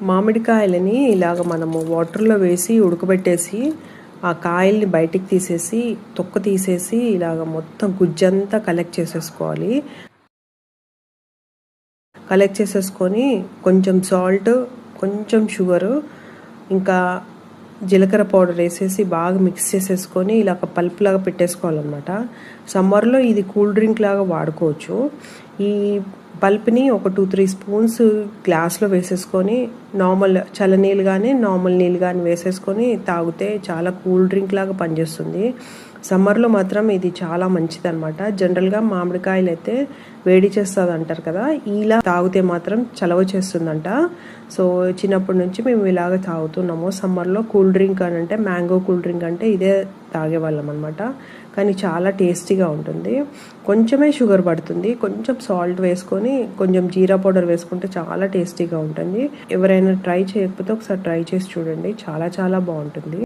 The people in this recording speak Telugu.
మామిడికాయలని ఇలాగ మనము వాటర్లో వేసి ఉడకబెట్టేసి ఆ కాయల్ని బయటికి తీసేసి తొక్క తీసేసి ఇలాగ మొత్తం గుజ్జంతా కలెక్ట్ చేసేసుకోవాలి. కలెక్ట్ చేసేసుకొని కొంచెం సాల్ట్, కొంచెం షుగరు, ఇంకా జీలకర్ర పౌడర్ వేసేసి బాగా మిక్స్ చేసేసుకొని ఇలాగ పల్ప్ లాగా పెట్టేసుకోవాలన్నమాట. సమ్మర్లో ఇది కూల్ డ్రింక్ లాగా వాడుకోవచ్చు. ఈ పల్ప్ని ఒక 2-3 స్పూన్స్ గ్లాస్లో వేసేసుకొని నార్మల్ చల్లనీళ్ళు కానీ నార్మల్ నీళ్ళు కానీ వేసేసుకొని తాగితే చాలా కూల్ డ్రింక్ లాగా పనిచేస్తుంది. సమ్మర్లో మాత్రం ఇది చాలా మంచిది అనమాట. జనరల్గా మామిడికాయలు అయితే వేడి చేస్తుంది అంటారు కదా, ఇలా తాగితే మాత్రం చలవ చేస్తుందంట. సో చిన్నప్పటి నుంచి మేము ఇలాగ తాగుతున్నాము. సమ్మర్లో కూల్ డ్రింక్ అని అంటే మ్యాంగో కూల్ డ్రింక్ అంటే ఇదే తాగేవాళ్ళం అనమాట. కానీ చాలా టేస్టీగా ఉంటుంది. కొంచెమే షుగర్ పడుతుంది, కొంచెం సాల్ట్ వేసుకొని కొంచెం జీరా పౌడర్ వేసుకుంటే చాలా టేస్టీగా ఉంటుంది. ఎవరైనా ట్రై చేయకపోతే ఒకసారి ట్రై చేసి చూడండి, చాలా చాలా బాగుంటుంది.